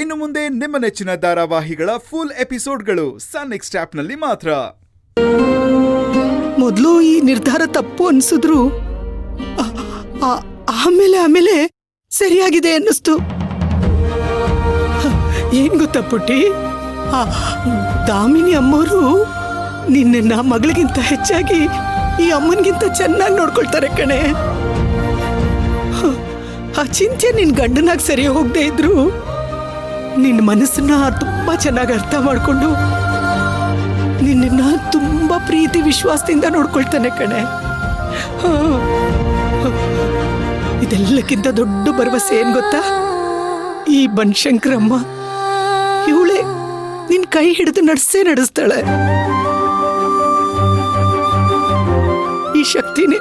ಇನ್ನು ಮುಂದೆ ನಿಮ್ಮ ನೆಚ್ಚಿನ ಧಾರಾವಾಹಿಗಳ ಫುಲ್ ಎಪಿಸೋಡ್ಗಳು ಸನ್ ನೆಕ್ಸ್ಟ್ ಆಪ್ನಲ್ಲಿ ಮಾತ್ರ. ಮೊದಲು ಈ ನಿರ್ಧಾರ ತಪ್ಪು ಅನ್ಸಿದ್ರು ಆಮೇಲೆ ಸರಿಯಾಗಿದೆ ಅನ್ನಿಸ್ತು. ಏನ್ ಗೊತ್ತಾ ಪುಟ್ಟಿ, ದಾಮಿನಿ ಅಮ್ಮವರು ನಿನ್ನ ಮಗಳಿಗಿಂತ ಹೆಚ್ಚಾಗಿ ಈ ಅಮ್ಮನಿಗಿಂತ ಚೆನ್ನಾಗಿ ನೋಡ್ಕೊಳ್ತಾರೆ ಕಣೆ. ಆ ಚಿಂತೆ ನಿನ್ ಗಂಡನಾಗ ಸರಿ ಹೋಗದೆ ಇದ್ರು ನಿನ್ನ ಮನಸ್ಸನ್ನ ತುಂಬಾ ಚೆನ್ನಾಗಿ ಅರ್ಥ ಮಾಡ್ಕೊಂಡು ನಿನ್ನ ತುಂಬಾ ಪ್ರೀತಿ ವಿಶ್ವಾಸದಿಂದ ನೋಡ್ಕೊಳ್ತಾನೆ ಕಣೆ. ಇದೆಲ್ಲಕ್ಕಿಂತ ದೊಡ್ಡ ಭರವಸೆ ಏನ್ ಗೊತ್ತಾ, ಈ ಬನಶಂಕರಮ್ಮ ಇವಳೆ ನಿನ್ ಕೈ ಹಿಡಿದು ನಡೆಸ್ತಾಳೆ. ಈ ಶಕ್ತಿನೇ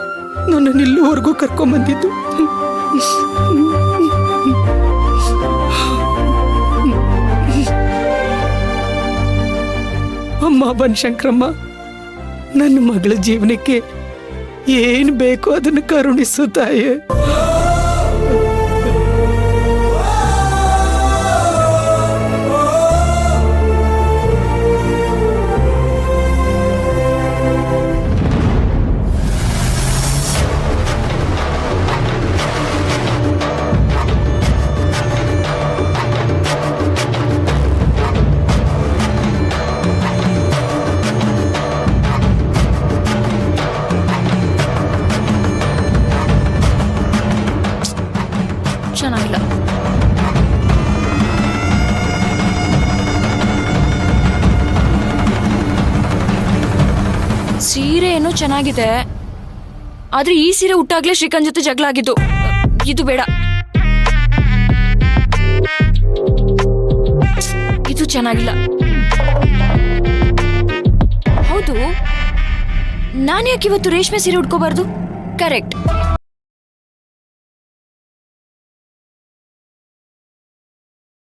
ನನ್ನ ಇಲ್ಲಿವರೆಗೂ ಕರ್ಕೊಂಬಂದಿದ್ದು. ಅಮ್ಮ ಬನಶಂಕರಮ್ಮ, ನನ್ನ ಮಗಳ ಜೀವನಕ್ಕೆ ಏನ್ ಬೇಕೋ ಅದನ್ನು ಕರುಣಿಸು ತಾಯೇ. ಚೆನ್ನಾಗಿಲ್ಲ. ಸೀರೆ ಏನೋ ಚೆನ್ನಾಗಿದೆ, ಆದ್ರೆ ಈ ಸೀರೆ ಉಟ್ಟಾಗ್ಲೇ ಶ್ರೀಕಾಂತ್ ಜೊತೆ ಜಗಳ ಆಗಿದ್ದು. ಇದು ಬೇಡ. ಇದು ಚೆನ್ನಾಗಿಲ್ಲ. ಹೌದು, ನಾನು ಯಾಕೆ ಇವತ್ತು ರೇಷ್ಮೆ ಸೀರೆ ಉಟ್ಕೋಬಾರ್ದು? ಕರೆಕ್ಟ್,